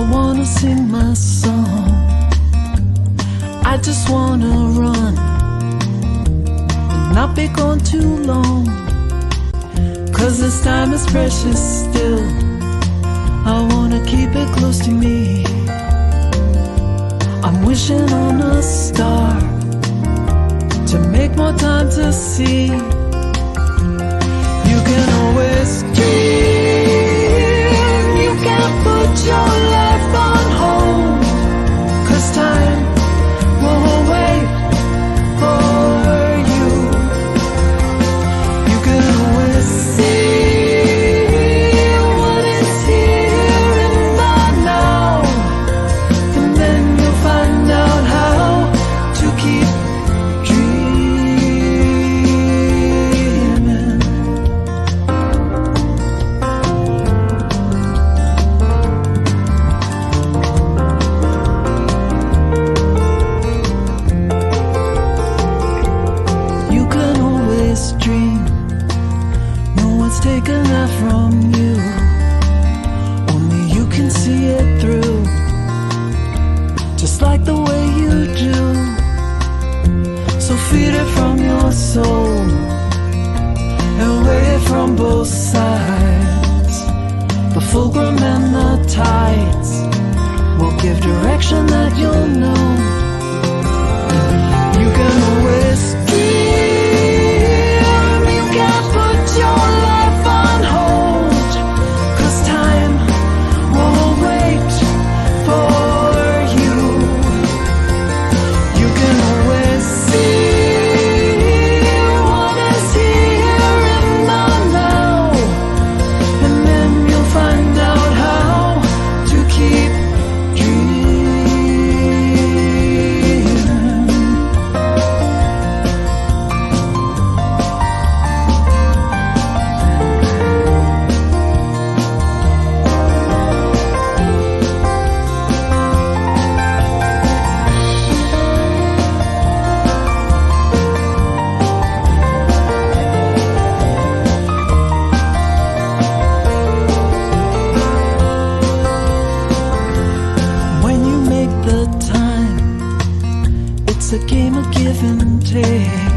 wanna sing my song. I just wanna run and not be gone too long, 'cause this time is precious still. I wanna keep it close to me. I'm wishing on a star to make more time to see. You can always dream. You can't put your life on hold, 'cause time won't wait for you. You can always see what is here in the now, and then you'll find out how to keep dreaming. You can always dream. No one's taken that from you. Only you can see it through, just like the way you do. So feed it from your soul and weigh it from both sides. The fulcrum and the tides will give direction that you'll know. You can always dream. You can't put your life on hold, 'cause time won't wait for you. You can always see what is here in the now, and then you'll find out how to keep dreaming. When you make the time, it's a game of give and take.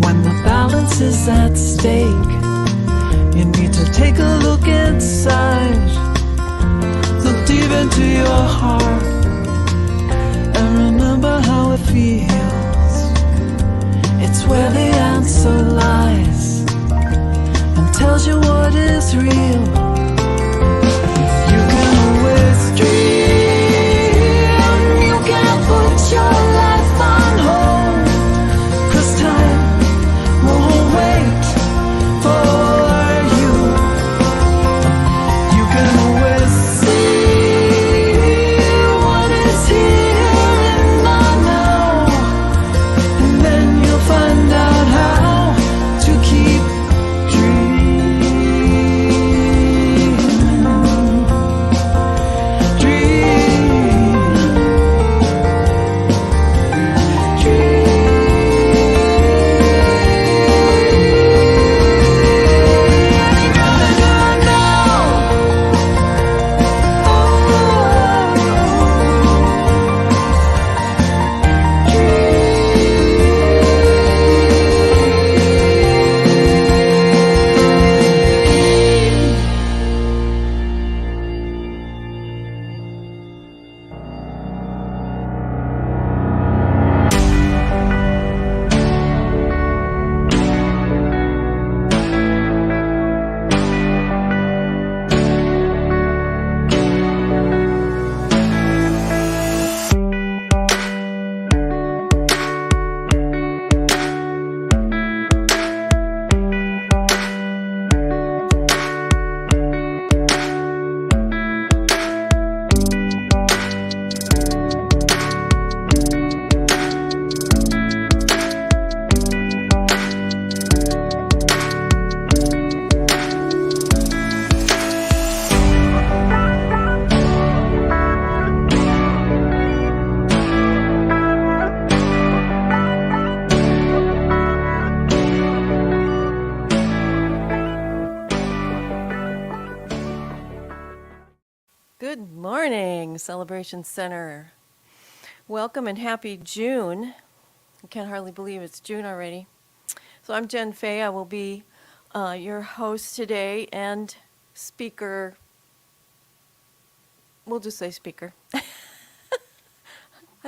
When the balance is at stake, you need to take a look inside. Look deep into your heart and remember how it feels. It's where the answer lies and tells you what is real. You can always dream. You can't put your life on hold, 'cause time won't wait for you. You can always see what is here in the now, and then you'll find out how to keep dreaming. morning, Celebration Center. Welcome and happy June. I can hardly believe it's June already. So I'm Jen Fay. I will be your host today and speaker. We'll just say speaker. I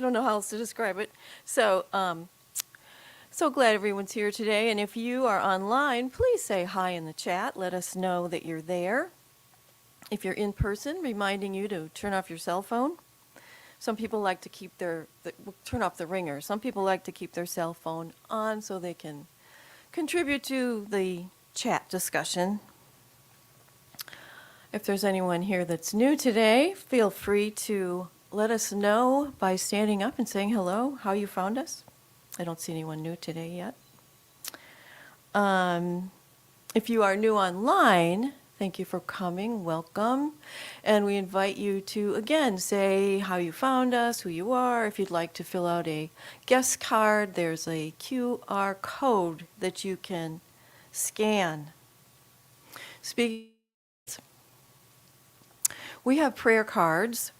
don't know how else to describe it. So glad everyone's here today. And if you are online, please say hi in the chat. Let us know that you're there. If you're in person, reminding you to turn off your cell phone. Some people like to keep turn off the ringer. Some people like to keep their cell phone on so they can contribute to the chat discussion. If there's anyone here that's new today, feel free to let us know by standing up and saying hello, how you found us. I don't see anyone new today yet. If you are new online, thank you for coming, welcome. And we invite you to, again, say how you found us, who you are. If you'd like to fill out a guest card, there's a QR code that you can scan. Speaking, we have prayer cards.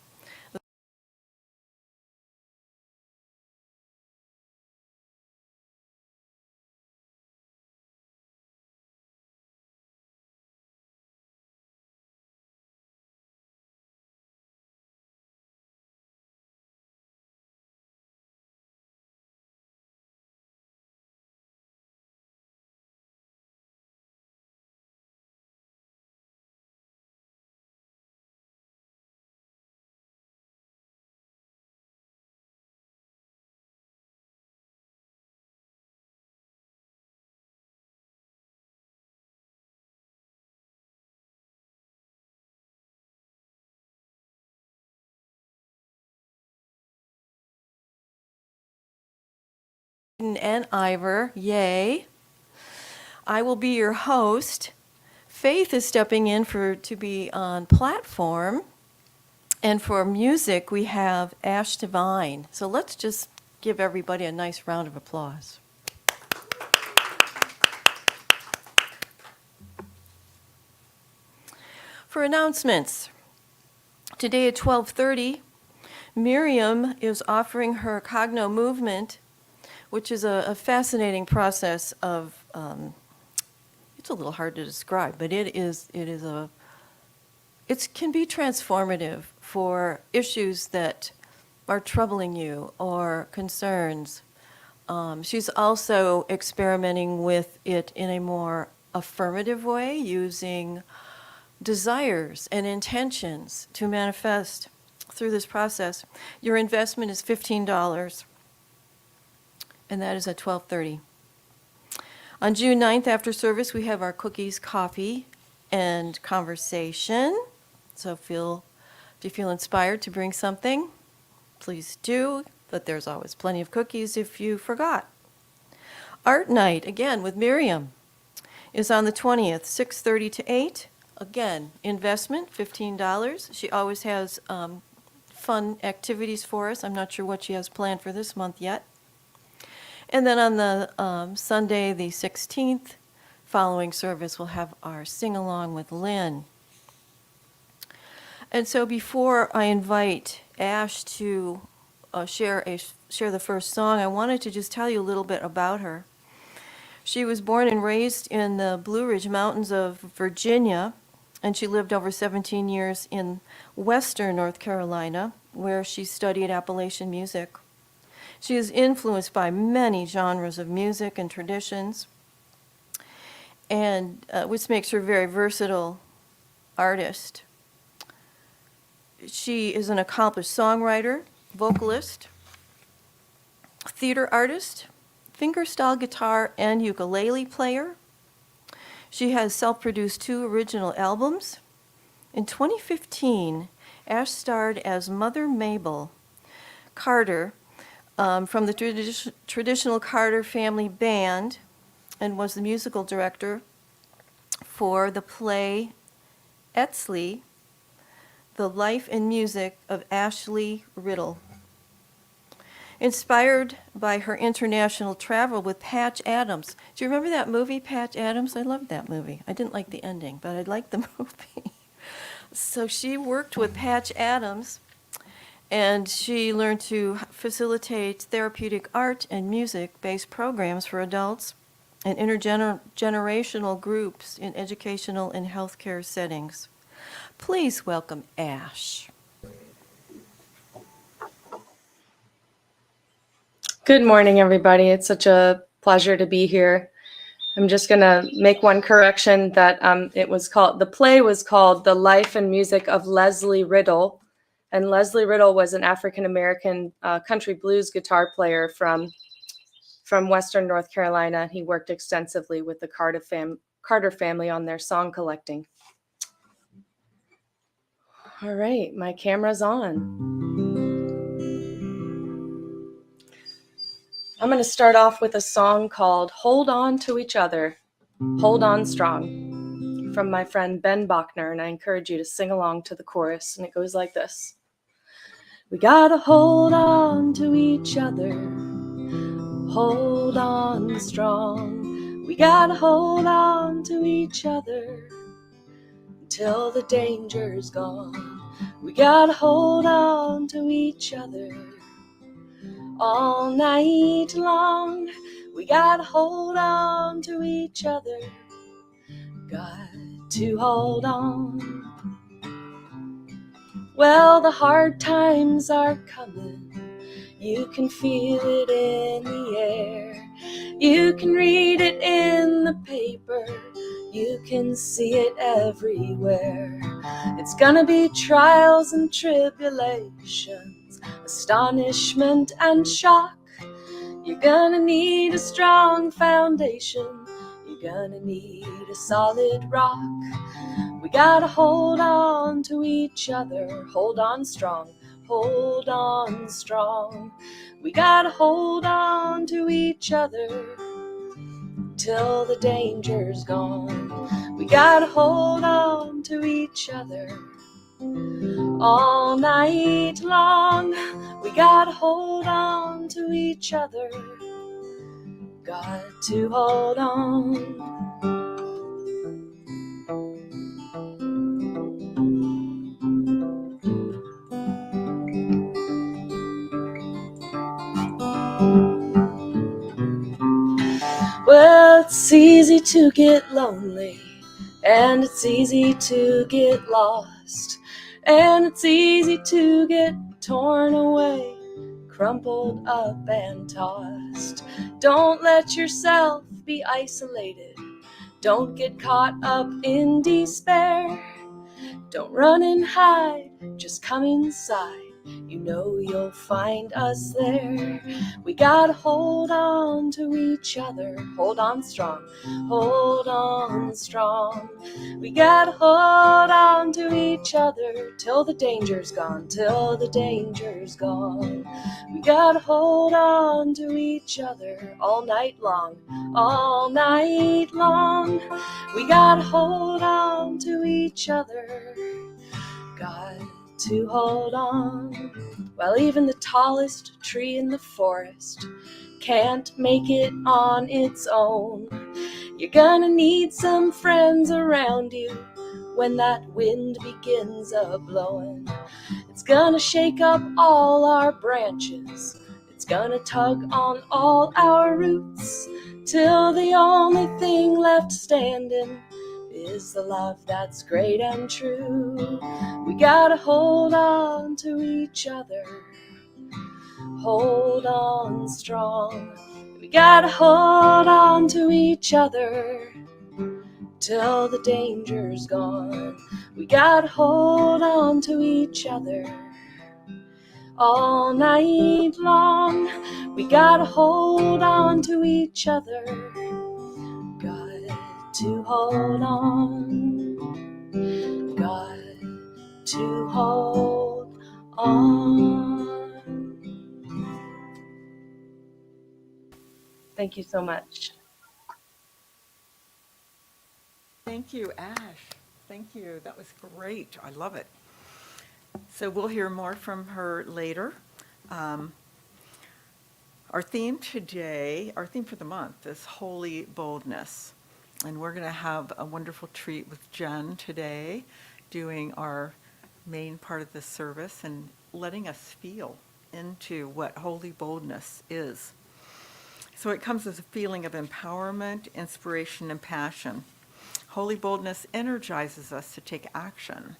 And Ivor, yay. I will be your host. Faith is stepping in to be on platform. And for music, we have Ash Devine. So let's just give everybody a nice round of applause. For announcements, today at 12:30, Miriam is offering her Cogno movement, which is a fascinating process of, it's a little hard to describe, but it can be transformative for issues that are troubling you or concerns. She's also experimenting with it in a more affirmative way, using desires and intentions to manifest through this process. Your investment is $15, and that is at 12:30. On June 9th, after service, we have our cookies, coffee, and conversation. So if you feel inspired to bring something, please do, but there's always plenty of cookies if you forgot. Art night, again, with Miriam, is on the 20th, 6:30 to 8. Again, investment, $15. She always has fun activities for us. I'm not sure what she has planned for this month yet. And then on the Sunday, the 16th, following service, we'll have our sing-along with Lynn. And so before I invite Ash to share the first song, I wanted to just tell you a little bit about her. She was born and raised in the Blue Ridge Mountains of Virginia, and she lived over 17 years in western North Carolina, where she studied Appalachian music. She is influenced by many genres of music and traditions, and which makes her a very versatile artist. She is an accomplished songwriter, vocalist, theater artist, fingerstyle guitar and ukulele player. She has self-produced 2 original albums. In 2015, Ash starred as Mother Mabel Carter from the traditional Carter family band, and was the musical director for the play Etsley, The Life and Music of Ashley Riddle. Inspired by her international travel with Patch Adams. Do you remember that movie, Patch Adams? I loved that movie. I didn't like the ending, but I liked the movie. So she worked with Patch Adams, and she learned to facilitate therapeutic art and music-based programs for adults and intergenerational groups in educational and healthcare settings. Please welcome Ash. Good morning, everybody. It's such a pleasure to be here. I'm just going to make one correction that the play was called The Life and Music of Leslie Riddle. And Leslie Riddle was an African-American country blues guitar player from Western North Carolina. He worked extensively with the Carter family on their song collecting. All right, my camera's on. I'm going to start off with a song called Hold On to Each Other, Hold On Strong, from my friend Ben Bachner, and I encourage you to sing along to the chorus, and it goes like this. We gotta hold on to each other, hold on strong. We gotta hold on to each other until the danger's gone. We gotta hold on to each other all night long. We gotta hold on to each other, got to hold on. Well, the hard times are coming, you can feel it in the air. You can read it in the paper, you can see it everywhere. It's gonna be trials and tribulations, astonishment and shock. You're gonna need a strong foundation, you're gonna need a solid rock. We gotta hold on to each other, hold on strong, hold on strong. We gotta hold on to each other till the danger's gone. We gotta hold on to each other all night long. We gotta hold on to each other, got to hold on. Well, it's easy to get lonely, and it's easy to get lost, and it's easy to get torn away, crumpled up and tossed. Don't let yourself be isolated, don't get caught up in despair. Don't run and hide, just come inside, you know you'll find us there. We gotta hold on to each other, hold on strong, hold on strong. We gotta hold on to each other till the danger's gone, till the danger's gone. We gotta hold on to each other all night long, all night long. We gotta hold on to each other, got to hold on. Well, even the tallest tree in the forest can't make it on its own. You're gonna need some friends around you when that wind begins a-blowing. It's gonna shake up all our branches, it's gonna tug on all our roots, till the only thing left standing is the love that's great and true. We gotta hold on to each other, hold on strong. We gotta hold on to each other till the danger's gone. We gotta hold on to each other all night long. We gotta hold on to each other, got to hold on, got to hold on. Thank you so much. Thank you, Ash. Thank you. That was great. I love it. So we'll hear more from her later. Our theme today, our theme for the month is Holy Boldness. And we're going to have a wonderful treat with Jen today. doing our main part of the service and letting us feel into what holy boldness is. So it comes as a feeling of empowerment, inspiration, and passion. Holy boldness energizes us to take action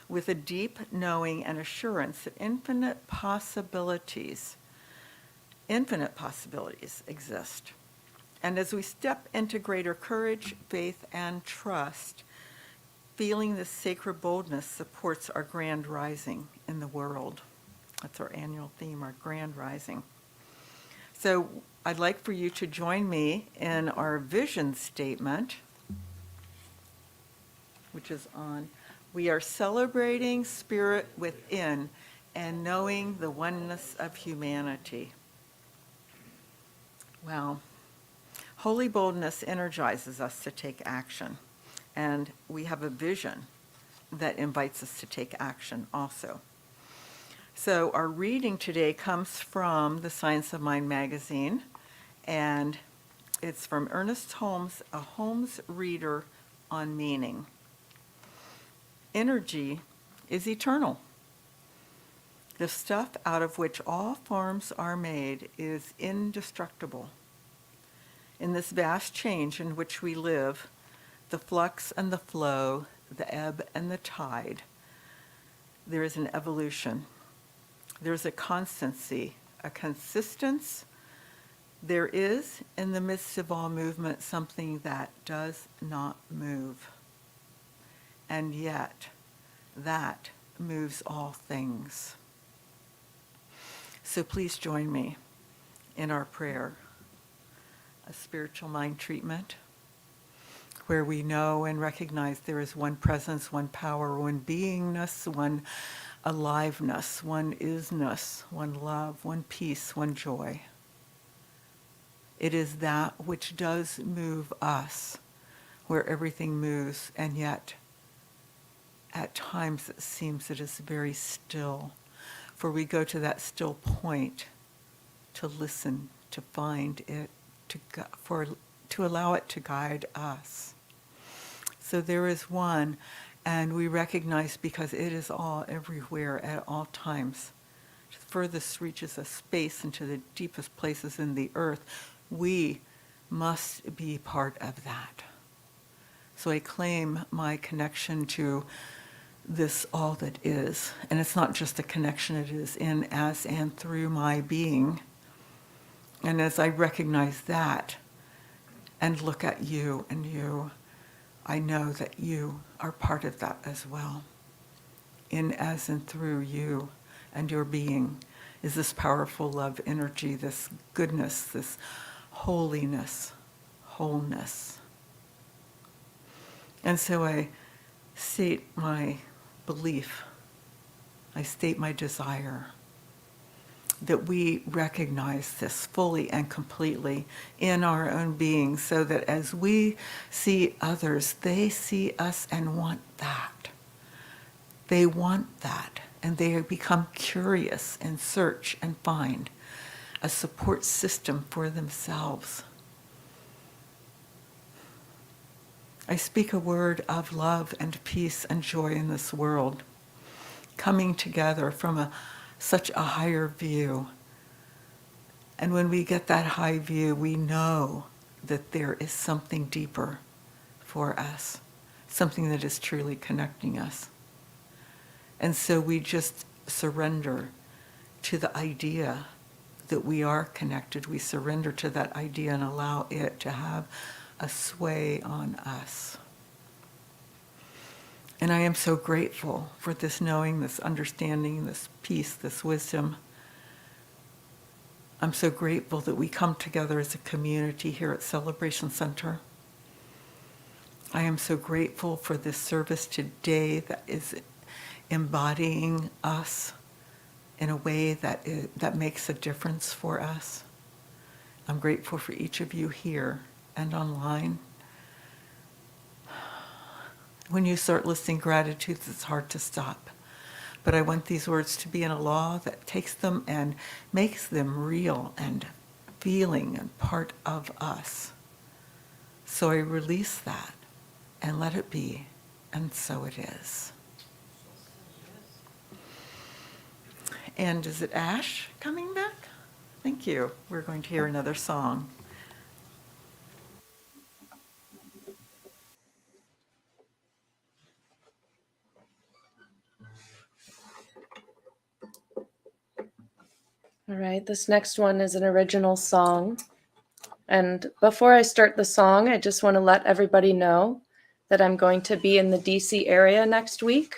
with a deep knowing and assurance that infinite possibilities exist. And as we step into greater courage, faith, and trust, feeling this sacred boldness supports our grand rising in the world. That's our annual theme, our grand rising. So I'd like for you to join me in our vision statement, which is on, we are celebrating spirit within and knowing the oneness of humanity. Wow. Holy boldness energizes us to take action, and we have a vision that invites us to take action also. So our reading today comes from the Science of Mind magazine, and it's from Ernest Holmes, a Holmes reader on meaning. Energy is eternal. The stuff out of which all forms are made is indestructible. In this vast change in which we live, the flux and the flow, the ebb and the tide, there is an evolution. There's a constancy, a consistence. There is, in the midst of all movement, something that does not move. And yet, that moves all things. So please join me in our prayer, a spiritual mind treatment, where we know and recognize there is one presence, one power, one beingness, one aliveness, one isness, one love, one peace, one joy. It is that which does move us, where everything moves, and yet at times it seems it is very still. For we go to that still point to listen, to find it, to allow it to guide us. So there is one, and we recognize, because it is all everywhere at all times, to the furthest reaches of space and to the deepest places in the earth, we must be part of that. So I claim my connection to this all that is. And it's not just a connection, it is in, as, and through my being. And as I recognize that and look at you and you, I know that you are part of that as well. In, as, and through you and your being is this powerful love energy, this goodness, this holiness, wholeness. And so I state my belief, I state my desire that we recognize this fully and completely in our own being, so that as we see others, they see us and want that. They want that, and they become curious and search and find a support system for themselves. I speak a word of love and peace and joy in this world, coming together from such a higher view. And when we get that high view, we know that there is something deeper for us, something that is truly connecting us. And so we just surrender to the idea that we are connected. We surrender to that idea and allow it to have a sway on us. And I am so grateful for this knowing, this understanding, this peace, this wisdom. I'm so grateful that we come together as a community here at Celebration Center. I am so grateful for this service today that is embodying us in a way that makes a difference for us. I'm grateful for each of you here and online. When you start listing gratitudes, it's hard to stop. But I want these words to be in a law that takes them and makes them real and feeling and part of us. So I release that and let it be, and so it is. And is it Ash coming back? Thank you. We're going to hear another song. All right, this next one is an original song. And before I start the song, I just want to let everybody know that I'm going to be in the DC area next week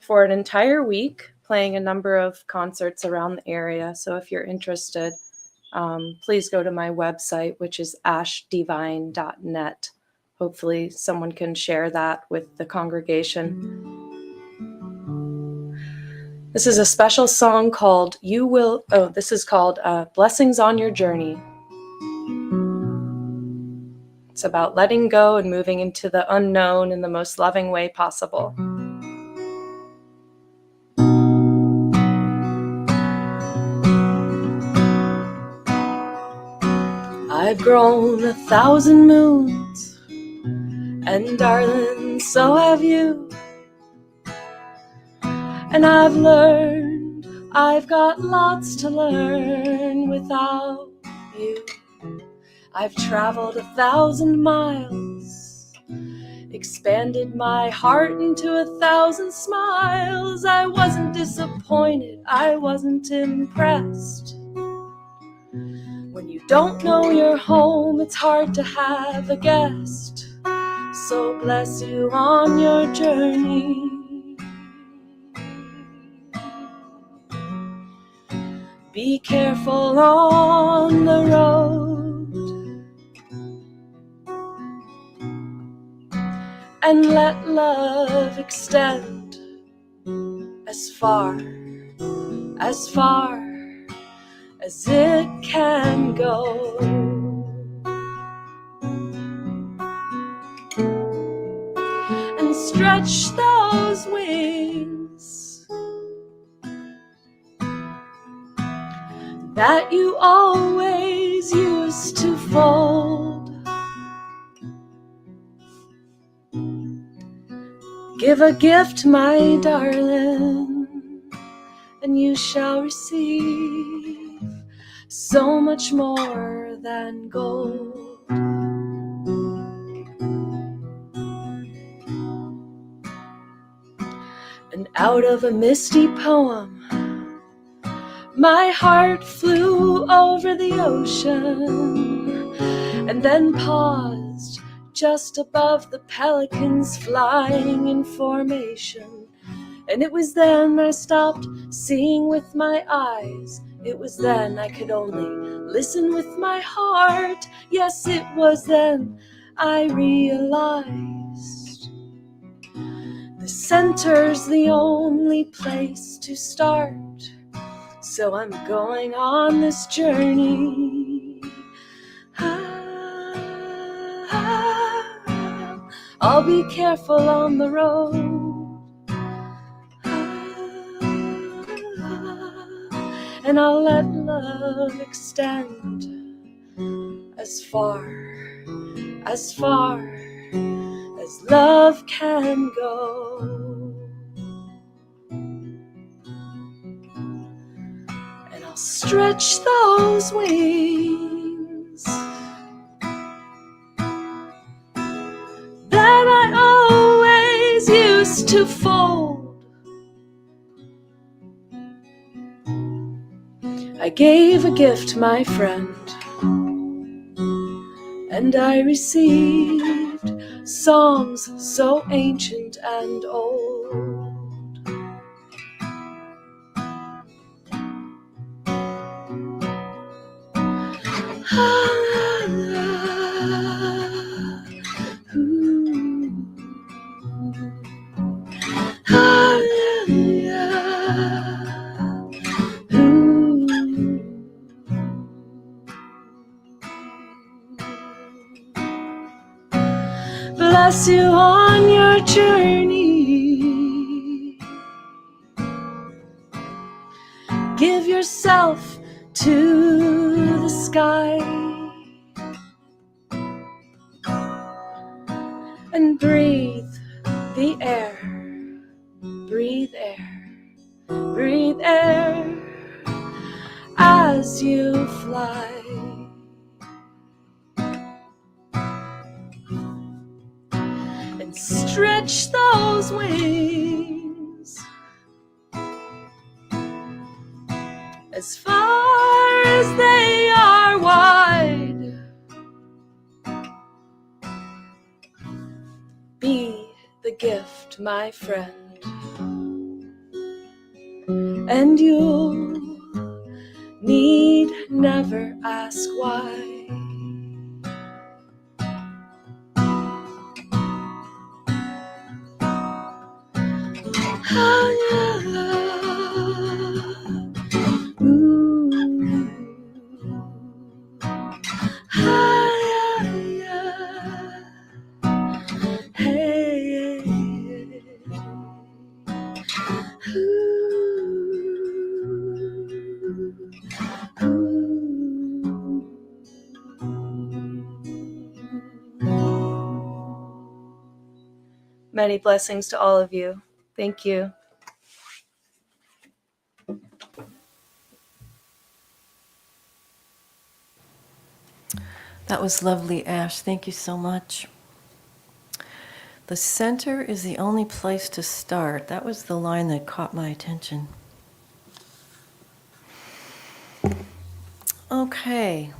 for an entire week, playing a number of concerts around the area. So if you're interested, please go to my website, which is ashdevine.net. Hopefully someone can share that with the congregation. This is a special song called Blessings on Your Journey. It's about letting go and moving into the unknown in the most loving way possible. I've grown 1,000 moons, and darling, so have you. And I've learned, I've got lots to learn without you. I've traveled 1,000 miles, expanded my heart into 1,000 smiles. I wasn't disappointed, I wasn't impressed. When you don't know your home, it's hard to have a guest. So bless you on your journey. Be careful on the road, and let love extend as far as it can go. And stretch those wings that you always used to fold. Give a gift, my darling, and you shall receive so much more than gold. And out of a misty poem, my heart flew over the ocean and then paused just above the pelicans flying in formation. And it was then I stopped seeing with my eyes. It was then I could only listen with my heart. Yes, it was then I realized the center's the only place to start. So I'm going on this journey. I'll be careful on the road, and I'll let love extend as far as love can go. And I'll stretch those wings that I always used to fold. I gave a gift, my friend, and I received songs so ancient and old. Bless you on your journey. Give yourself to the sky and breathe the air. Breathe air. Breathe air. as you fly. And stretch those wings as far as they are wide. Be the gift, my friend, and you need never ask why. Many blessings to all of you. Thank you. That was lovely, Ash. Thank you so much. The center is the only place to start. That was the line that caught my attention. Okay.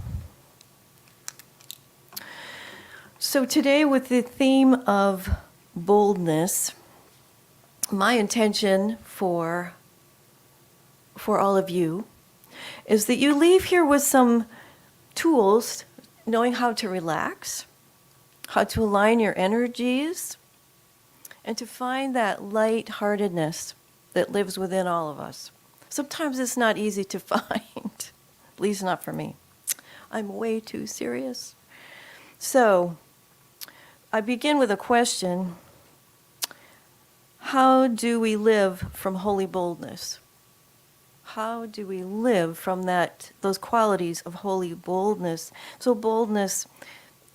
So today, with the theme of boldness, my intention for all of you is that you leave here with some tools, knowing how to relax, how to align your energies, and to find that light-heartedness that lives within all of us. Sometimes it's not easy to find, at least not for me. I'm way too serious. So, I begin with a question. How do we live from holy boldness? How do we live from those qualities of holy boldness? So boldness,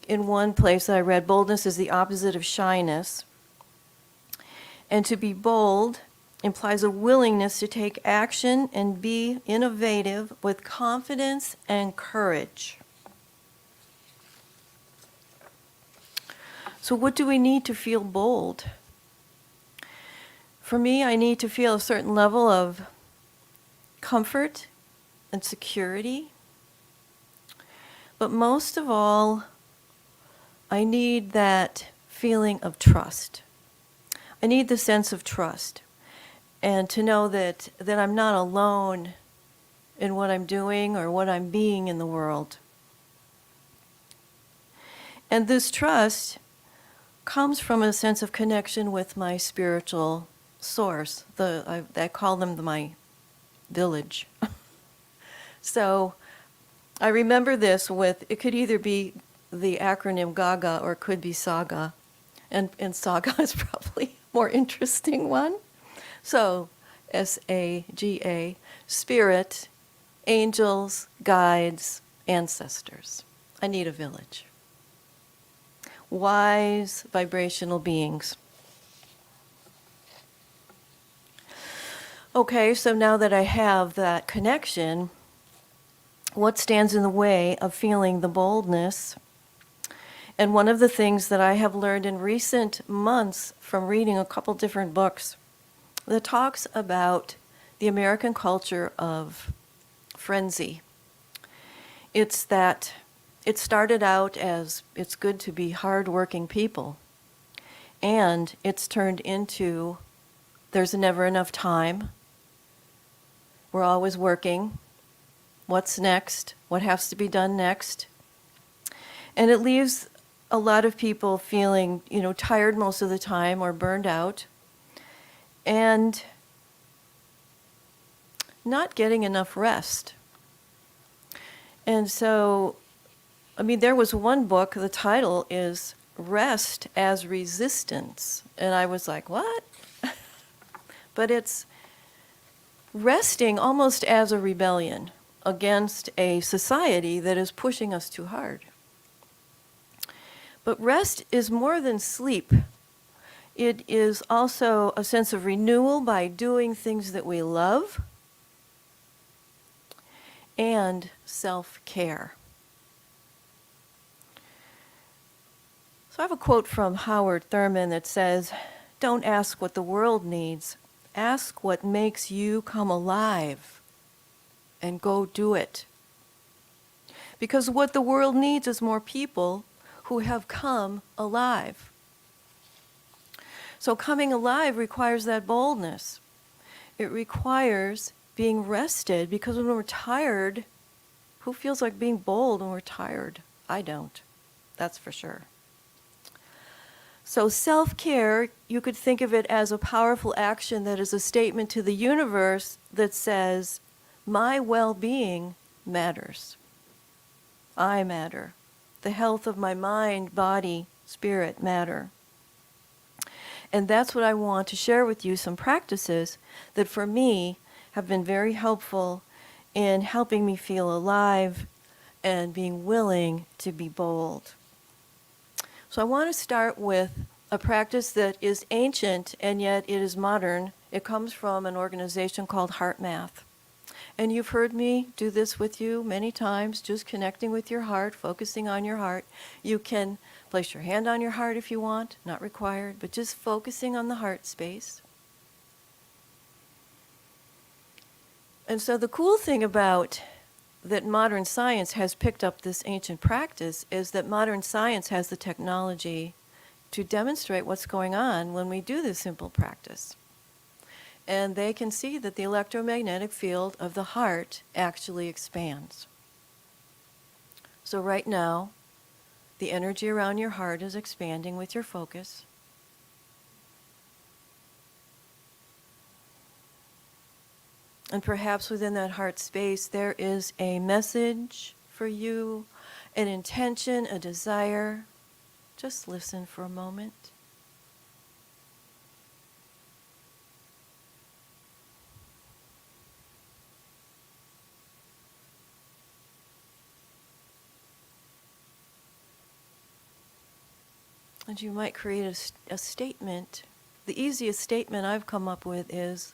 in one place I read, boldness is the opposite of shyness. And to be bold implies a willingness to take action and be innovative with confidence and courage. So what do we need to feel bold? For me, I need to feel a certain level of comfort and security. But most of all, I need that feeling of trust. I need the sense of trust and to know that I'm not alone in what I'm doing or what I'm being in the world. And this trust comes from a sense of connection with my spiritual source. I call them my village. So I remember this with, it could either be the acronym GAGA or it could be SAGA. And SAGA is probably a more interesting one. So SAGA, spirit, angels, guides, ancestors. I need a village. Wise vibrational beings. Okay, so now that I have that connection, what stands in the way of feeling the boldness? And one of the things that I have learned in recent months from reading a couple different books that talks about the American culture of frenzy. It's that it started out as it's good to be hardworking people, and it's turned into there's never enough time. We're always working. What's next? What has to be done next? And it leaves a lot of people feeling, tired most of the time or burned out and not getting enough rest. And so, there was one book, the title is Rest as Resistance. And I was like, what? But it's resting almost as a rebellion against a society that is pushing us too hard. But rest is more than sleep. It is also a sense of renewal by doing things that we love. and self-care. So I have a quote from Howard Thurman that says, "Don't ask what the world needs. Ask what makes you come alive and go do it." Because what the world needs is more people who have come alive. So coming alive requires that boldness. It requires being rested, because when we're tired, who feels like being bold when we're tired? I don't. That's for sure. So self-care, you could think of it as a powerful action that is a statement to the universe that says, my well-being matters. I matter. The health of my mind, body, spirit matter. And that's what I want to share with you, some practices that for me have been very helpful in helping me feel alive and being willing to be bold. So I want to start with a practice that is ancient and yet it is modern. It comes from an organization called Heart Math. And you've heard me do this with you many times, just connecting with your heart, focusing on your heart. You can place your hand on your heart if you want, not required, but just focusing on the heart space. And so the cool thing about that modern science has picked up this ancient practice is that modern science has the technology to demonstrate what's going on when we do this simple practice. And they can see that the electromagnetic field of the heart actually expands. So right now, the energy around your heart is expanding with your focus. And perhaps within that heart space, there is a message for you, an intention, a desire. Just listen for a moment. And you might create a statement. The easiest statement I've come up with is,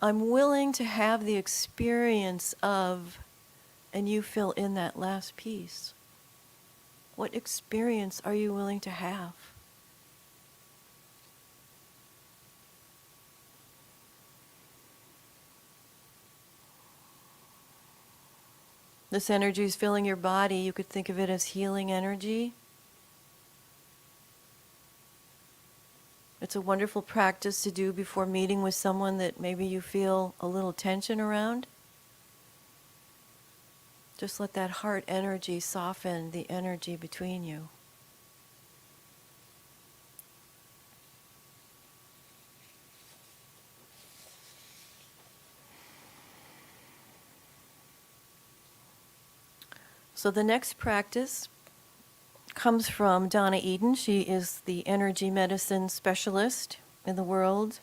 I'm willing to have the experience of, and you fill in that last piece. What experience are you willing to have? This energy is filling your body. You could think of it as healing energy. It's a wonderful practice to do before meeting with someone that maybe you feel a little tension around. Just let that heart energy soften the energy between you. So the next practice comes from Donna Eden. She is the energy medicine specialist in the world,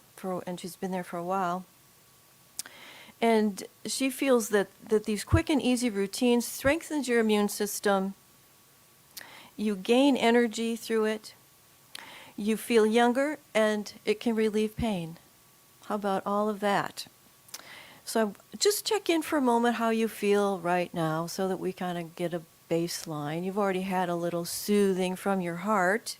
and she's been there for a while. And she feels that these quick and easy routines strengthens your immune system. You gain energy through it. You feel younger, and it can relieve pain. How about all of that? So just check in for a moment how you feel right now so that we kind of get a baseline. You've already had a little soothing from your heart.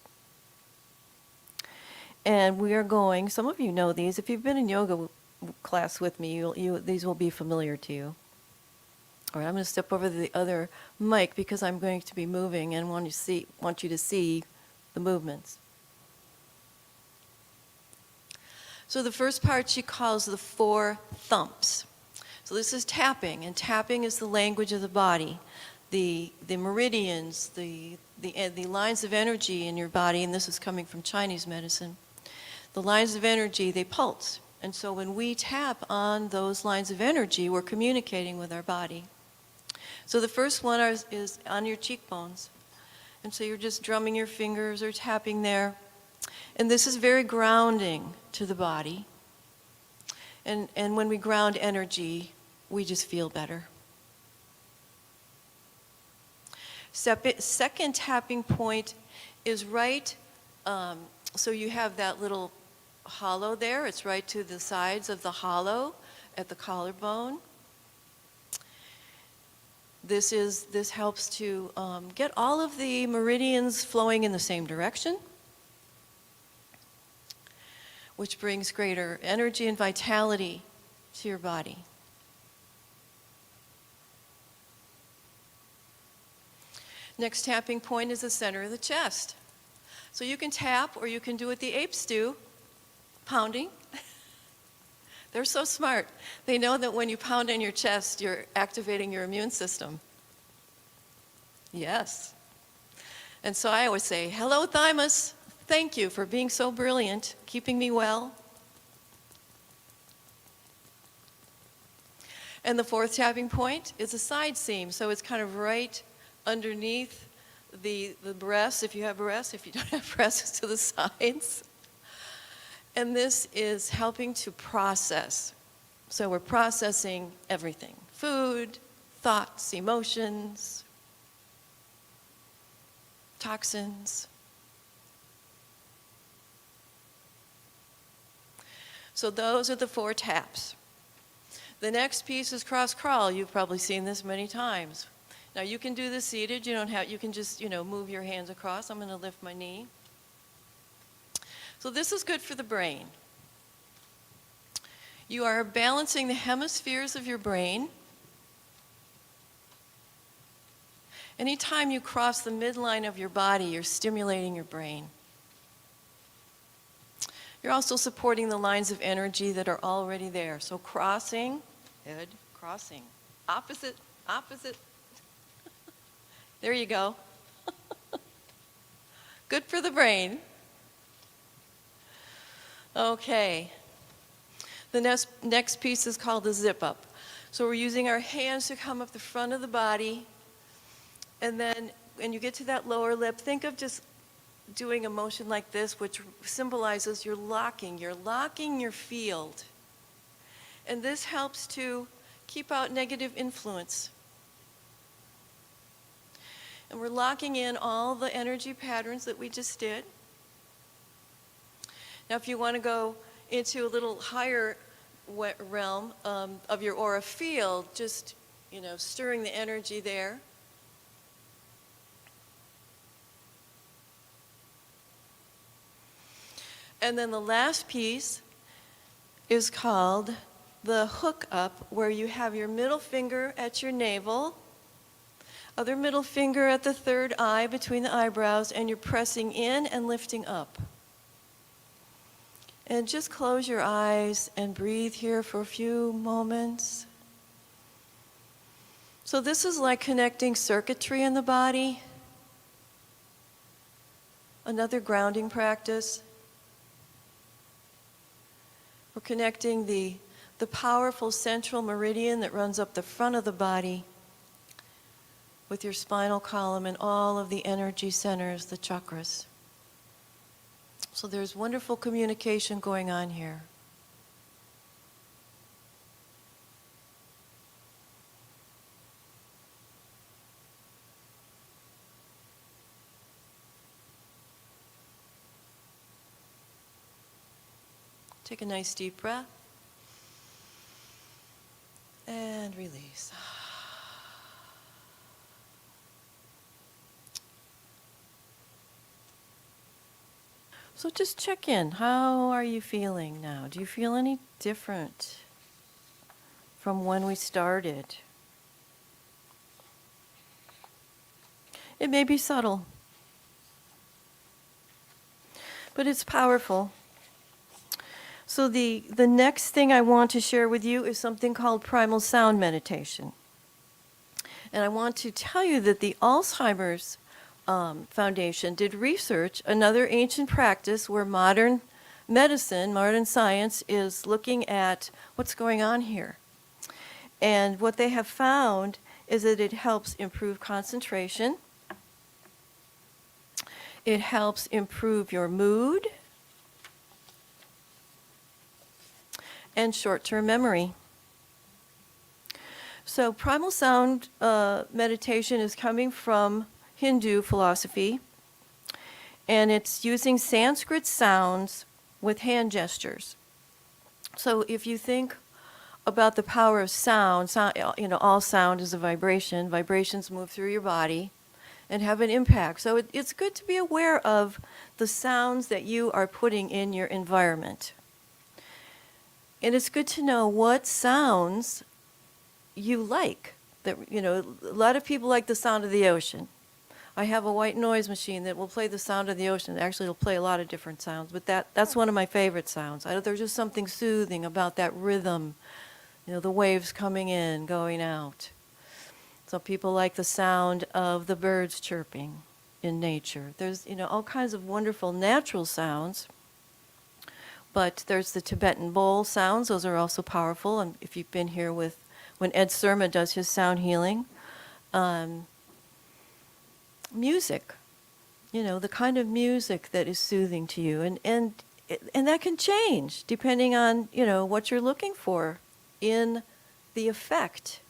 And we are going, some of you know these, if you've been in yoga class with me, these will be familiar to you. All right, I'm going to step over to the other mic because I'm going to be moving and want you to see the movements. So the first part she calls the 4 thumps. So this is tapping, and tapping is the language of the body. The meridians, the lines of energy in your body, and this is coming from Chinese medicine. The lines of energy, they pulse. And so when we tap on those lines of energy, we're communicating with our body. So the first one is on your cheekbones. And so you're just drumming your fingers or tapping there. And this is very grounding to the body. And when we ground energy, we just feel better. Second tapping point is right, so you have that little hollow there. It's right to the sides of the hollow at the collarbone. This helps to get all of the meridians flowing in the same direction, which brings greater energy and vitality to your body. Next tapping point is the center of the chest. So you can tap, or you can do what the apes do, pounding. They're so smart. They know that when you pound on your chest, you're activating your immune system. Yes. And so I always say, hello, thymus. Thank you for being so brilliant, keeping me well. And the fourth tapping point is a side seam. So it's kind of right underneath the breasts, if you have breasts. If you don't have breasts, it's to the sides. And this is helping to process. So we're processing everything: food, thoughts, emotions, toxins. So those are the 4 taps. The next piece is cross crawl. You've probably seen this many times. Now you can do this seated. You can just, move your hands across. I'm going to lift my knee. So this is good for the brain. You are balancing the hemispheres of your brain. Anytime you cross the midline of your body, you're stimulating your brain. You're also supporting the lines of energy that are already there. So crossing, head, crossing, opposite, opposite. There you go. Good for the brain. Okay. The next piece is called the zip up. So we're using our hands to come up the front of the body. And then when you get to that lower lip, think of just doing a motion like this, which symbolizes you're locking your field. And this helps to keep out negative influence. And we're locking in all the energy patterns that we just did. Now, if you want to go into a little higher realm of your aura field, just, stirring the energy there. And then the last piece is called the hook up, where you have your middle finger at your navel, other middle finger at the third eye between the eyebrows, and you're pressing in and lifting up. And just close your eyes and breathe here for a few moments. So this is like connecting circuitry in the body. Another grounding practice. We're connecting the powerful central meridian that runs up the front of the body with your spinal column and all of the energy centers, the chakras. So there's wonderful communication going on here. Take a nice deep breath and release. So just check in. How are you feeling now? Do you feel any different from when we started? It may be subtle, but it's powerful. So the next thing I want to share with you is something called primal sound meditation. And I want to tell you that the Alzheimer's Foundation did research, another ancient practice where modern medicine, modern science is looking at what's going on here. And what they have found is that it helps improve concentration. It helps improve your mood and short-term memory. So primal sound meditation is coming from Hindu philosophy, and it's using Sanskrit sounds with hand gestures. So if you think about the power of sound. Sound, all sound is a vibration. Vibrations move through your body and have an impact. So it's good to be aware of the sounds that you are putting in your environment. And it's good to know what sounds you like. That, a lot of people like the sound of the ocean. I have a white noise machine that will play the sound of the ocean. Actually, it'll play a lot of different sounds, but that's one of my favorite sounds. There's just something soothing about that rhythm, the waves coming in, going out. Some people like the sound of the birds chirping in nature. There's, all kinds of wonderful natural sounds, but there's the Tibetan bowl sounds. Those are also powerful. And if you've been here when Ed Surma does his sound healing, music, the kind of music that is soothing to you, and that can change depending on what you're looking for in the effect.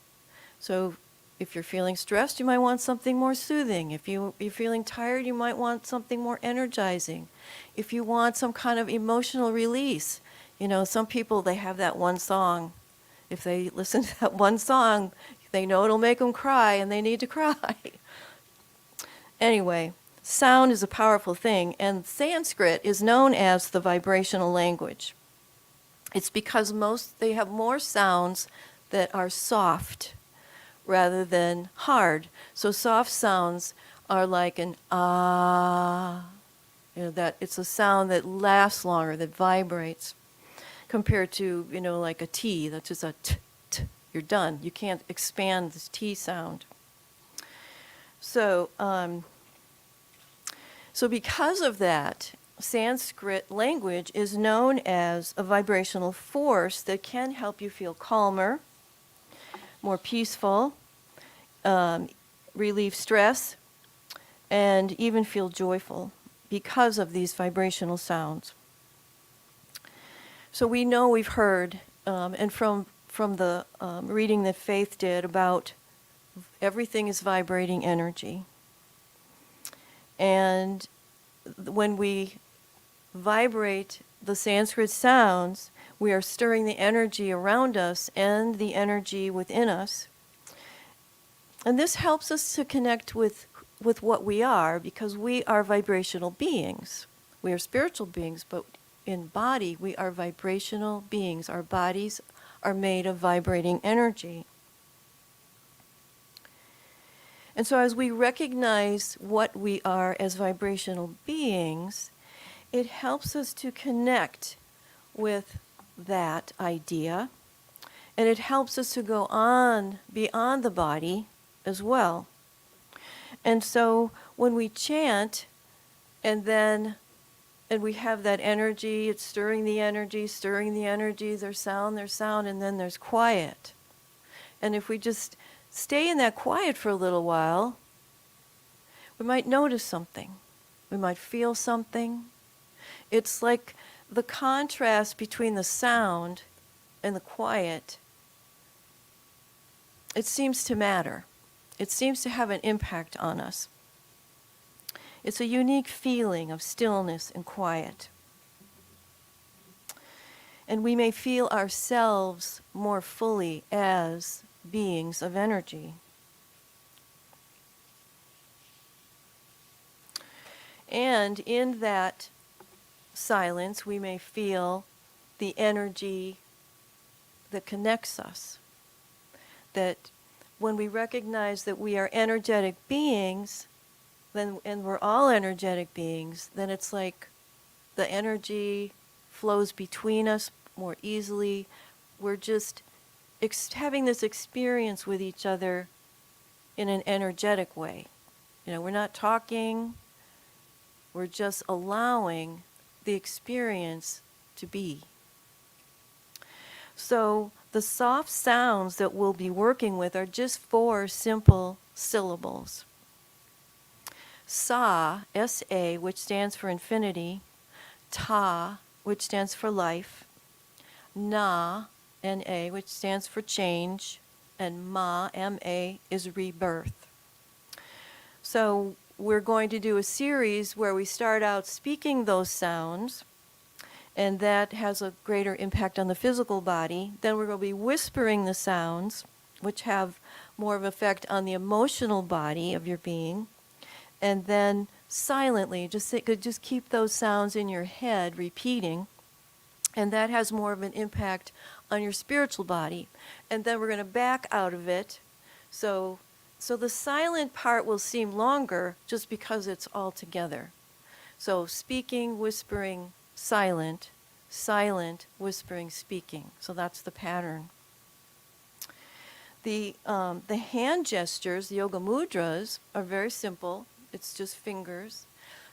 So if you're feeling stressed, you might want something more soothing. If you're feeling tired, you might want something more energizing. If you want some kind of emotional release, some people, they have that one song. If they listen to that one song, they know it'll make them cry, and they need to cry. Anyway, sound is a powerful thing, and Sanskrit is known as the vibrational language. It's because they have more sounds that are soft rather than hard. So soft sounds are like an ah, that it's a sound that lasts longer, that vibrates, compared to, like a T, that's just a t, t, you're done. You can't expand this T sound. So, because of that, Sanskrit language is known as a vibrational force that can help you feel calmer, more peaceful, relieve stress, and even feel joyful because of these vibrational sounds. So we've heard, and from the reading that Faith did about everything is vibrating energy. And when we vibrate the Sanskrit sounds, we are stirring the energy around us and the energy within us. And this helps us to connect with what we are, because we are vibrational beings. We are spiritual beings, but in body, we are vibrational beings. Our bodies are made of vibrating energy. And so as we recognize what we are as vibrational beings, it helps us to connect with that idea, and it helps us to go on beyond the body as well. And so when we chant, and we have that energy, it's stirring the energy, there's sound, and then there's quiet. And if we just stay in that quiet for a little while, we might notice something. We might feel something. It's like the contrast between the sound and the quiet. It seems to matter. It seems to have an impact on us. It's a unique feeling of stillness and quiet. And we may feel ourselves more fully as beings of energy. And in that silence, we may feel the energy that connects us. That when we recognize that we are energetic beings, and we're all energetic beings, then it's like the energy flows between us more easily. We're just having this experience with each other in an energetic way. We're not talking, we're just allowing the experience to be. So the soft sounds that we'll be working with are just 4 simple syllables. Sa, S-A, which stands for infinity. Ta, which stands for life. Na, N-A, which stands for change. And Ma, M-A, is rebirth. So we're going to do a series where we start out speaking those sounds, and that has a greater impact on the physical body. Then we're going to be whispering the sounds, which have more of an effect on the emotional body of your being. And then silently, just keep those sounds in your head repeating, and that has more of an impact on your spiritual body. And then we're going to back out of it. So the silent part will seem longer just because it's all together. So speaking, whispering, silent, silent, whispering, speaking. So that's the pattern. The hand gestures, the yoga mudras, are very simple. It's just fingers.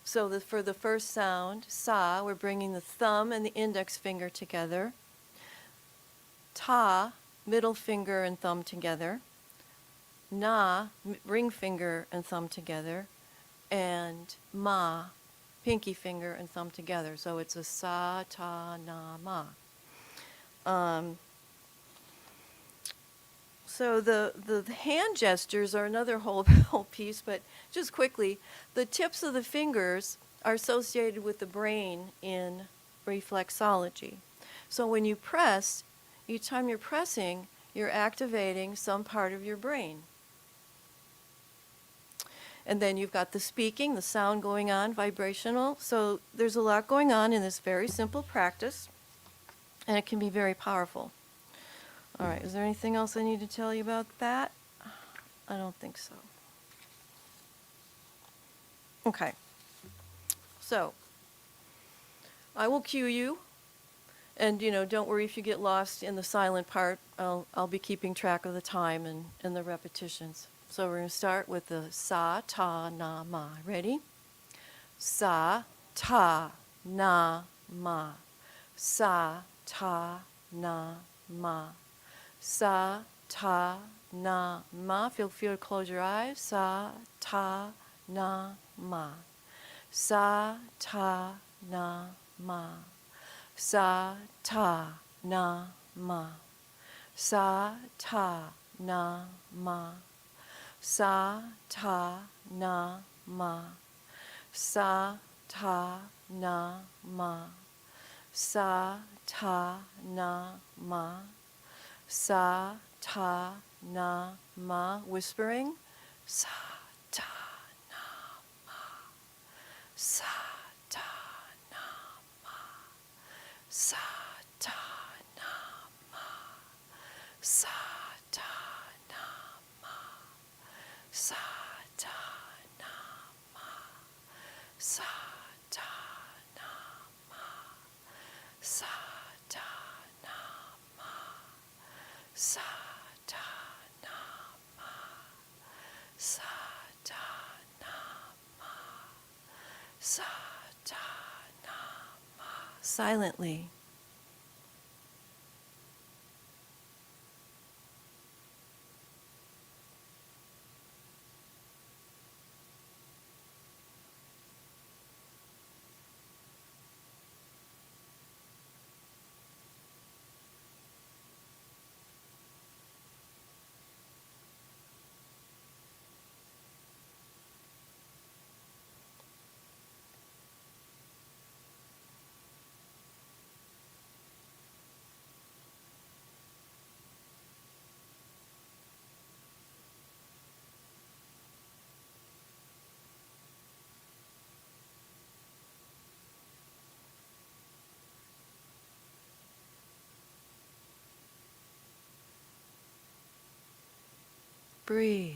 So for the first sound, sa, we're bringing the thumb and the index finger together. Ta, middle finger and thumb together. Na, ring finger and thumb together. And ma, pinky finger and thumb together. So it's a sa, ta, na, ma. So the hand gestures are another whole piece, but just quickly, the tips of the fingers are associated with the brain in reflexology. So when you press, each time you're pressing, you're activating some part of your brain. And then you've got the speaking, the sound going on, vibrational. So there's a lot going on in this very simple practice, and it can be very powerful. All right, is there anything else I need to tell you about that? I don't think so. Okay. So, I will cue you, and don't worry if you get lost in the silent part. I'll be keeping track of the time and the repetitions. So we're going to start with the sa, ta, na, ma. Ready? Sa, ta, na, ma. Sa, ta, na, ma. Sa, ta, na, ma. Feel free to close your eyes. Sa, ta, na, ma. Sa, ta, na, ma. Sa, ta, na, ma. Sa, ta, na, ma. Sa, ta, na, ma. Sa, ta, na, ma. Sa, ta, na, ma. Sa, ta, na, ma. Whispering. Sa, ta, na, ma. Sa, ta, na, ma. Sa, ta, na, ma. Sa, ta, na, ma. Sa, ta, na, ma. Sa, ta, na, ma. Sa, ta, na, ma. Sa, ta, na, ma. Sa, ta, na, ma. Sa, ta, na, ma. Silently. Breathe.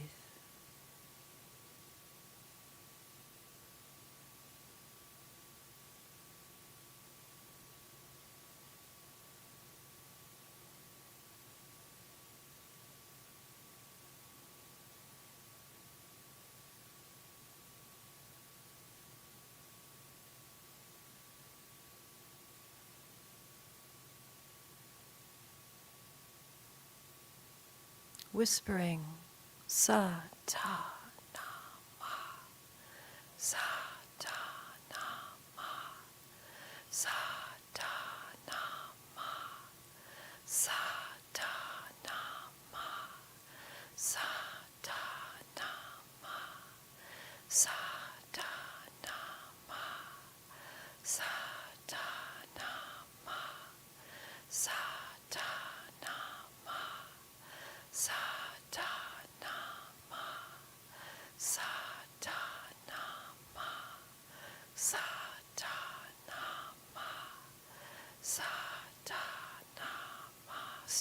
Whispering. Sa, ta, na, ma. Sa, ta, na, ma. Sa, ta, na, ma. Sa, ta, na, ma. Sa, ta, na, ma. Sa, ta, na, ma. Sa, ta, na,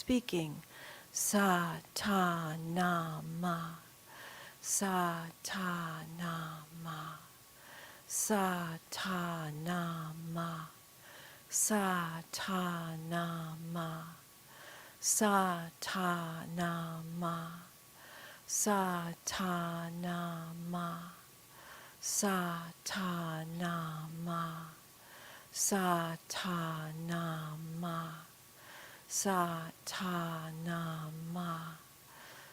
speaking. Sa ta na ma. Sa ta na ma. Sa ta na ma. Sa ta na ma. Sa ta na ma. Sa ta na ma. Sa ta na ma. Sa ta na ma. Sa ta na ma.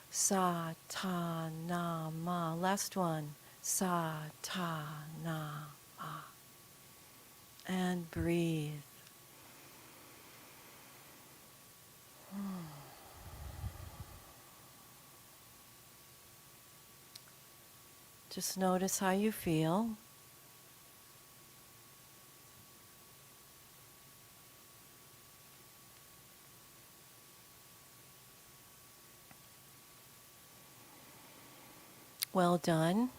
Sa ta na ma. Last one. Sa ta na ma. And breathe. Just notice how you feel. Well done.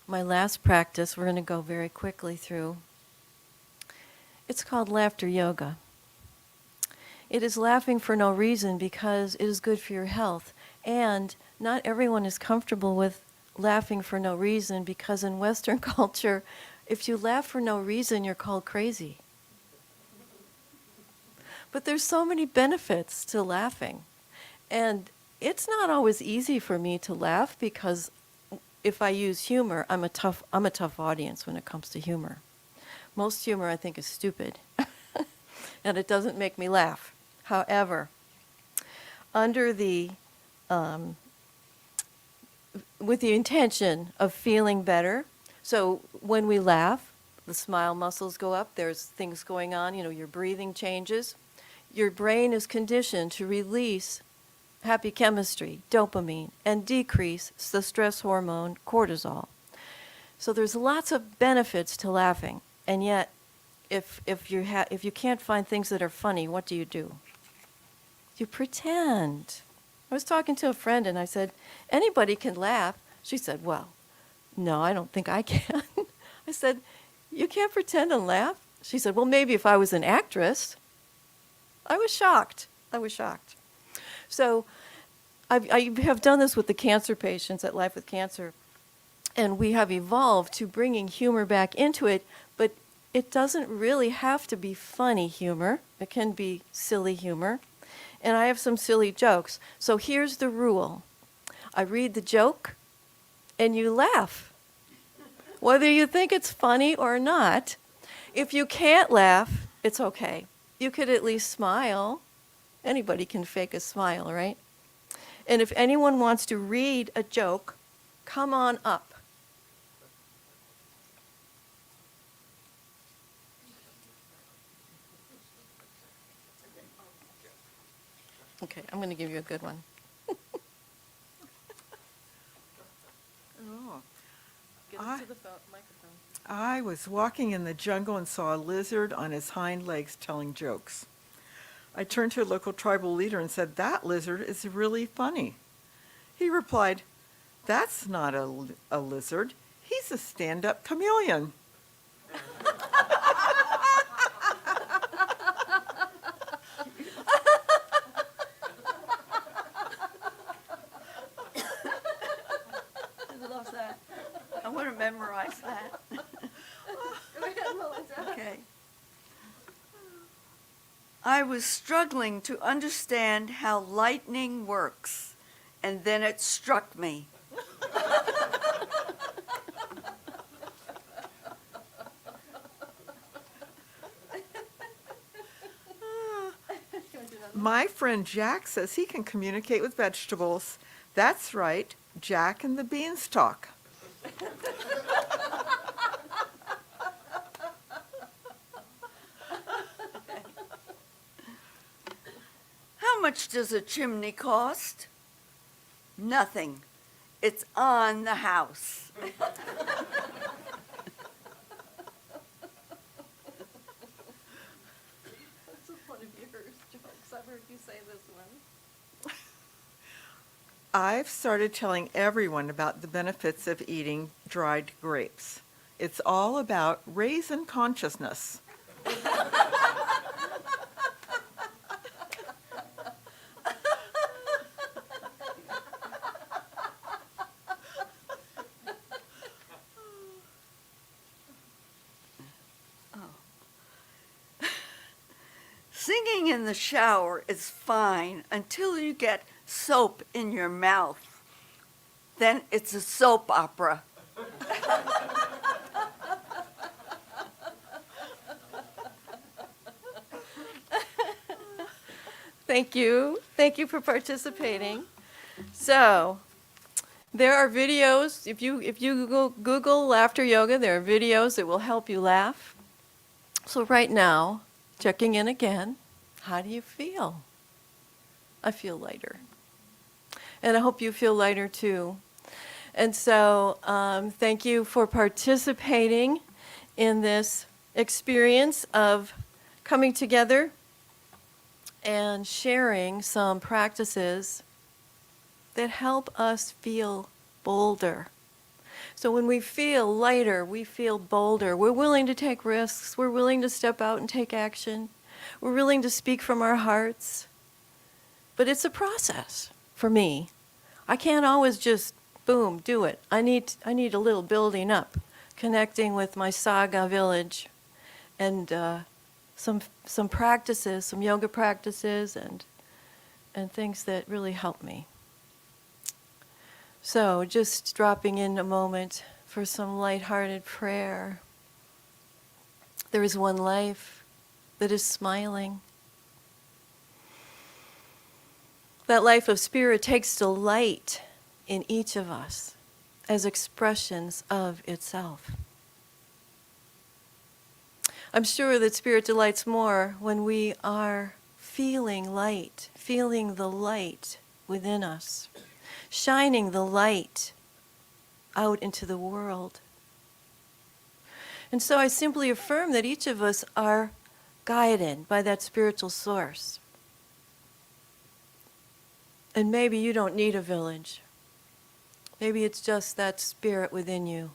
My last practice, we're going to go very quickly through. It's called laughter yoga. It is laughing for no reason because it is good for your health. And not everyone is comfortable with laughing for no reason because in Western culture, if you laugh for no reason, you're called crazy. But there's so many benefits to laughing. And it's not always easy for me to laugh because if I use humor, I'm a tough audience when it comes to humor. Most humor I think is stupid and it doesn't make me laugh. However, under the with the intention of feeling better, so when we laugh, the smile muscles go up, there's things going on, your breathing changes. Your brain is conditioned to release happy chemistry, dopamine, and decrease the stress hormone cortisol. So there's lots of benefits to laughing, and yet, if you can't find things that are funny, what do? You pretend. I was talking to a friend, and I said, "Anybody can laugh." She said, "Well, no, I don't think I can." I said, "You can't pretend and laugh?" She said, "Well, maybe if I was an actress." I was shocked. So I have done this with the cancer patients at Life with Cancer, and we have evolved to bringing humor back into it, but it doesn't really have to be funny humor. It can be silly humor. And I have some silly jokes. So here's the rule. I read the joke, and you laugh, whether you think it's funny or not. If you can't laugh, it's okay. You could at least smile. Anybody can fake a smile, right? And if anyone wants to read a joke, come on up. Okay, I'm going to give you a good one. Oh. Get it to the microphone. I was walking in the jungle and saw a lizard on his hind legs telling jokes. I turned to a local tribal leader and said, "That lizard is really funny." He replied, "That's not a lizard. He's a stand-up chameleon." I love that. I want to memorize that. Okay. I was struggling to understand how lightning works, and then it struck me. My friend Jack says he can communicate with vegetables. That's right, Jack and the beanstalk. How much does a chimney cost? Nothing. It's on the house. This is one of your jokes. I've heard you say this one. I've started telling everyone about the benefits of eating dried grapes. It's all about raisin consciousness. in the shower is fine until you get soap in your mouth. Then it's a soap opera. Thank you. Thank you for participating. So, there are videos. If you Google laughter yoga, there are videos that will help you laugh. So right now, checking in again, how do you feel? I feel lighter. And I hope you feel lighter too. And so thank you for participating in this experience of coming together and sharing some practices that help us feel bolder. So when we feel lighter, we feel bolder. We're willing to take risks. We're willing to step out and take action. We're willing to speak from our hearts. But it's a process for me. I can't always just, boom, do it. I need a little building up, connecting with my Saga village and some practices, some yoga practices and things that really help me. So just dropping in a moment for some lighthearted prayer. There is one life that is smiling. That life of spirit takes delight in each of us as expressions of itself. I'm sure that spirit delights more when we are feeling light, feeling the light within us, shining the light out into the world. And so I simply affirm that each of us are guided by that spiritual source. And maybe you don't need a village. Maybe it's just that spirit within you.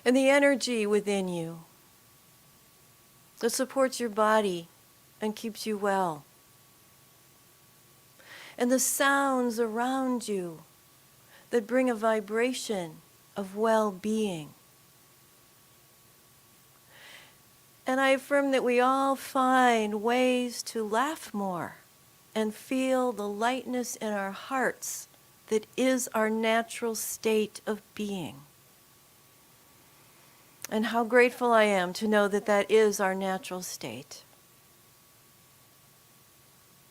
And the energy within you that supports your body and keeps you well. And the sounds around you that bring a vibration of well-being. And I affirm that we all find ways to laugh more and feel the lightness in our hearts that is our natural state of being. And how grateful I am to know that that is our natural state.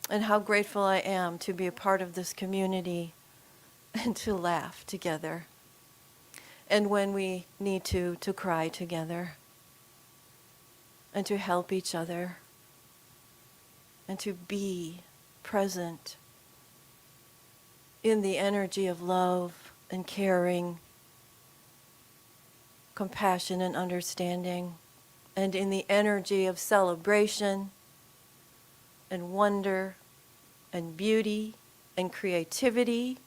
And how grateful I am to be a part of this community and to laugh together. And when we need to cry together. And to help each other. And to be present in the energy of love and caring, compassion and understanding, and in the energy of celebration and wonder and beauty and creativity.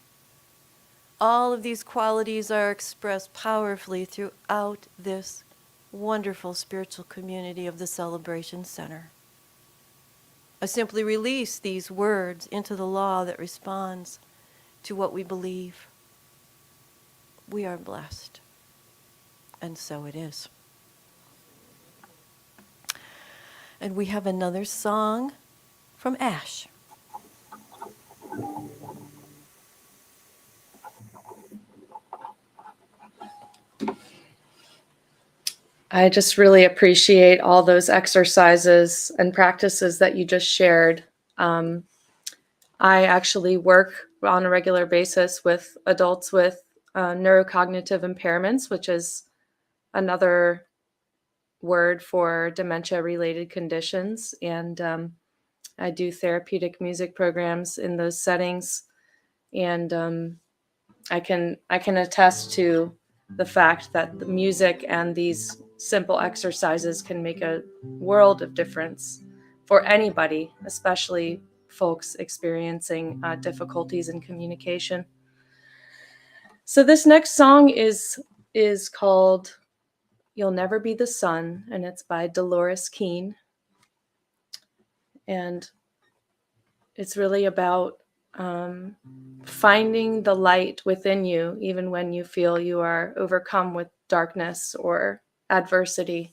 All of these qualities are expressed powerfully throughout this wonderful spiritual community of the Celebration Center. I simply release these words into the law that responds to what we believe. We are blessed, and so it is. And we have another song from Ash. I just really appreciate all those exercises and practices that you just shared. I actually work on a regular basis with adults with neurocognitive impairments, which is another word for dementia-related conditions. And I do therapeutic music programs in those settings. And I can attest to the fact that the music and these simple exercises can make a world of difference for anybody, especially folks experiencing difficulties in communication. So this next song is called You'll Never Be the Sun, and it's by Dolores Keane. And it's really about finding the light within you, even when you feel you are overcome with darkness or adversity.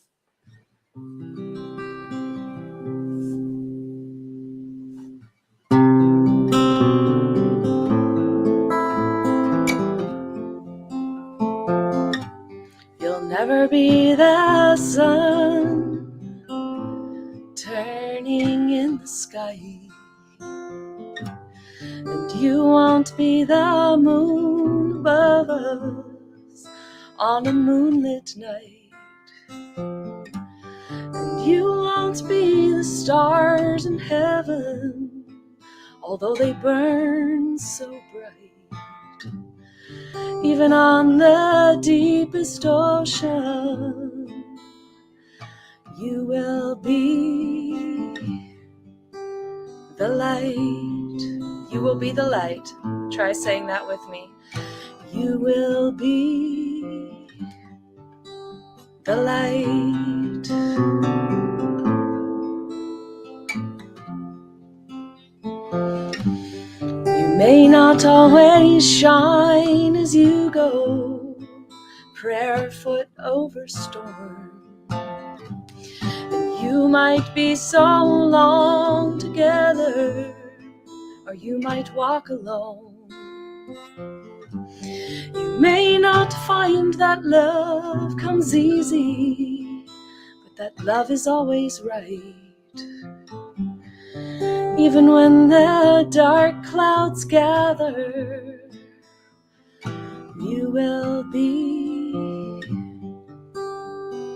won't be the moon above us on a moonlit night, and you won't be the stars in heaven, although they burn so bright. Even on the deepest ocean, you will be the light. You will be the light. Try saying that with me. You will be the light. You may not always shine as you go, barefoot over storm. And you might be so long together, or you might walk alone. You may not find that love comes easy, but that love is always right. Even when the dark clouds gather, you will be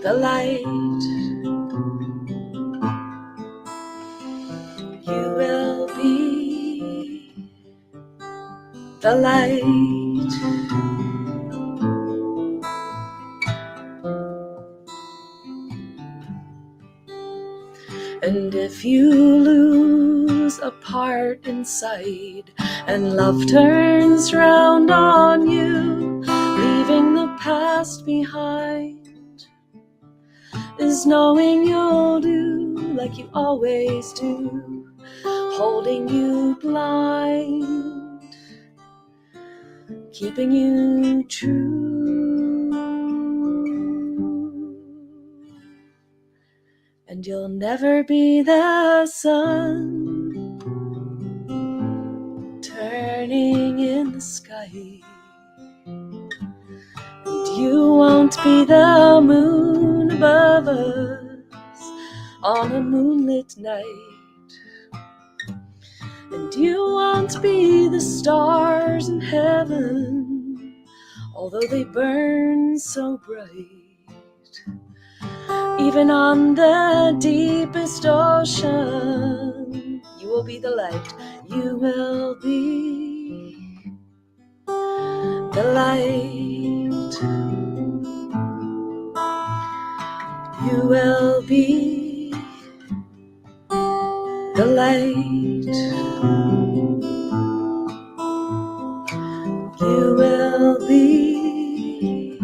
the light. You will be the light. And if you lose a part inside and love turns round on you, leaving the past behind is knowing you'll do like you always do, holding you blind, keeping you true. And you'll never be the sun turning in the sky, and you won't be the moon above us on a moonlit night, and you won't be the stars in heaven, although they burn so bright. Even on the deepest ocean, you will be the light. You will be the light. You will be the light. You will be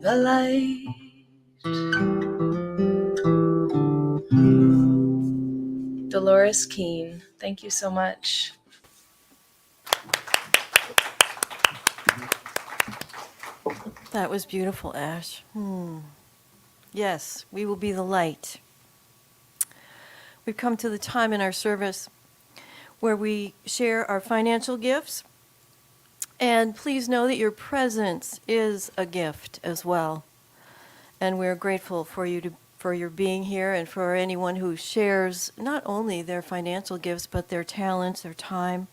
the light. Dolores Keene, thank you so much. That was beautiful, Ash. Yes, we will be the light. We've come to the time in our service where we share our financial gifts. And please know that your presence is a gift as well. And we're grateful for your being here, and for anyone who shares not only their financial gifts, but their talents, their time.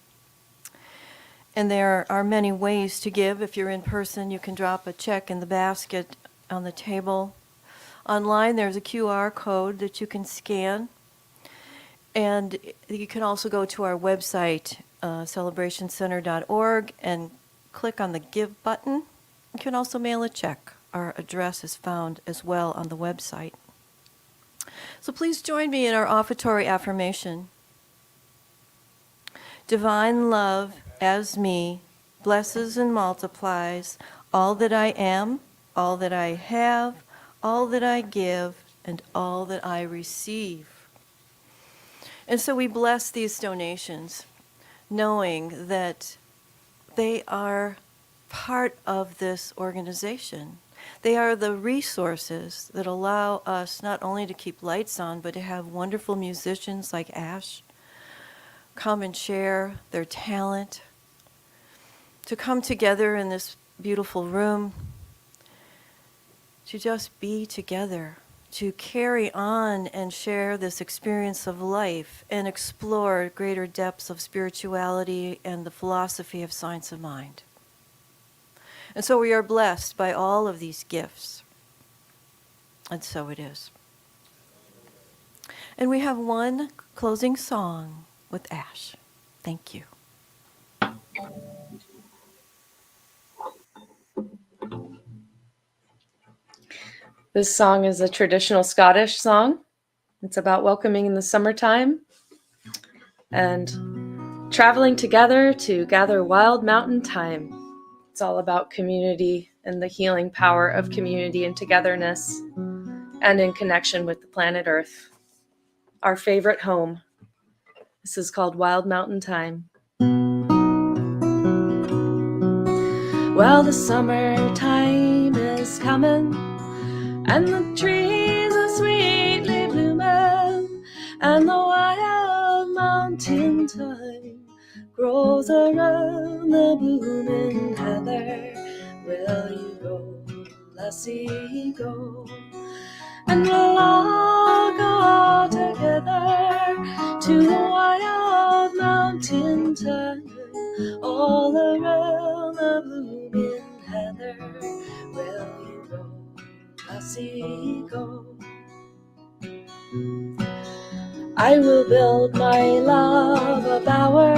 And there are many ways to give. If you're in person, you can drop a check in the basket on the table. Online, there's a QR code that you can scan. And you can also go to our website, celebrationcenter.org, and click on the Give button. You can also mail a check. Our address is found as well on the website. So please join me in our offertory affirmation. Divine love as me blesses and multiplies all that I am, all that I have, all that I give, and all that I receive. And so we bless these donations, knowing that they are part of this organization. They are the resources that allow us not only to keep lights on, but to have wonderful musicians like Ash come and share their talent, to come together in this beautiful room, to just be together, to carry on and share this experience of life and explore greater depths of spirituality and the philosophy of science of mind. And so we are blessed by all of these gifts. And so it is. And we have one closing song with Ash. Thank you. This song is a traditional Scottish song. It's about welcoming in the summertime and traveling together to gather wild mountain time. It's all about community and the healing power of community and togetherness and in connection with the planet Earth, our favorite home. This is called Wild Mountain Time. Well, the summertime is coming, and the trees are sweetly blooming, and the wild mountain thyme grows around the blooming heather. Will you go, lassie, go? And we'll all go together to the wild mountain thyme, all around the blooming heather. Will you go, lassie, go? I will build my love a bower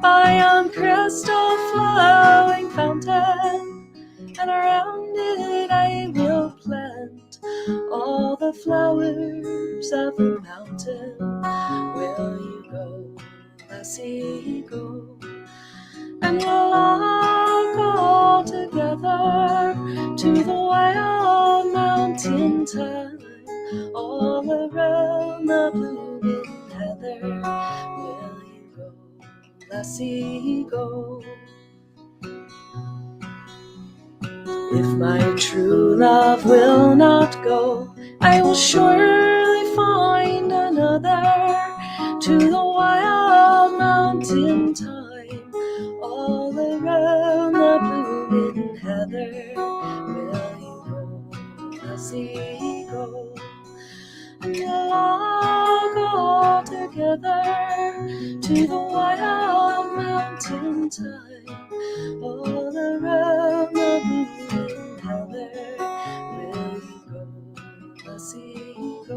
by yon crystal flowing fountain, and around it I will plant all the flowers of the mountain. Will you go, lassie, go? And we'll all go together to the wild mountain thyme, all around the blooming heather. Will you go, lassie, go? If my true love will not go, I will surely find another to the wild mountain thyme, all around the blooming heather. Will you go, lassie, go? And we'll all go together to the wild mountain thyme, all around the blooming heather. Will you go, lassie, go?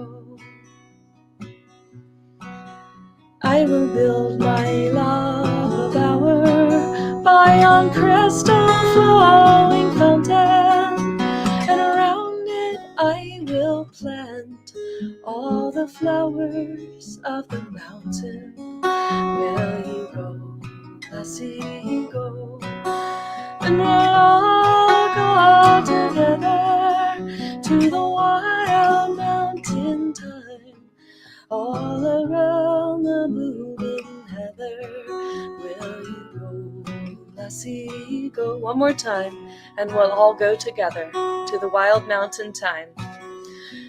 I will build my love a bower by yon crystal flowing fountain, and around it I will plant all the flowers of the mountain. Will you go, lassie, go? And we'll all go together to the wild mountain thyme, all around the blooming heather. Will you go, lassie, go? One more time, and we'll all go together to the wild mountain thyme.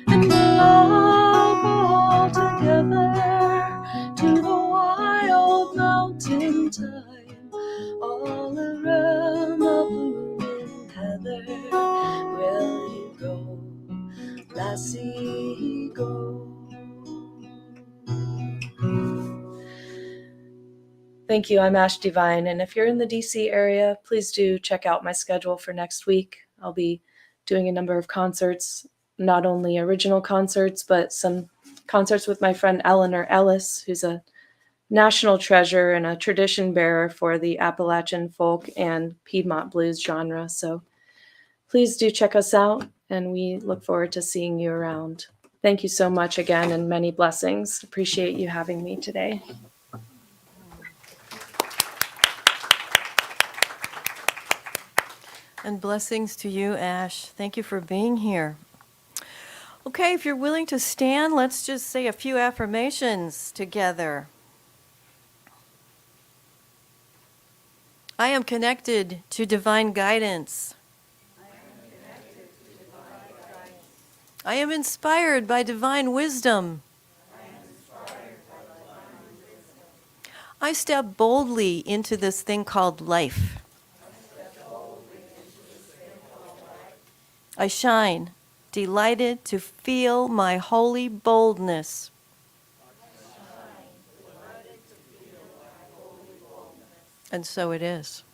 And we'll all go together to the wild mountain thyme, all around the blooming heather. Will you go, lassie, go? Thank you. I'm Ash Devine, and if you're in the DC area, please do check out my schedule for next week. I'll be doing a number of concerts, not only original concerts, but some concerts with my friend Eleanor Ellis, who's a national treasure and a tradition bearer for the Appalachian folk and Piedmont blues genre. So please do check us out, and we look forward to seeing you around. Thank you so much again, and many blessings. Appreciate you having me today. And blessings to you, Ash. Thank you for being here. Okay, if you're willing to stand, let's just say a few affirmations together. I am connected to divine guidance. I am inspired by divine wisdom. I step boldly into this thing called life. I shine delighted to feel my holy boldness. And so it is.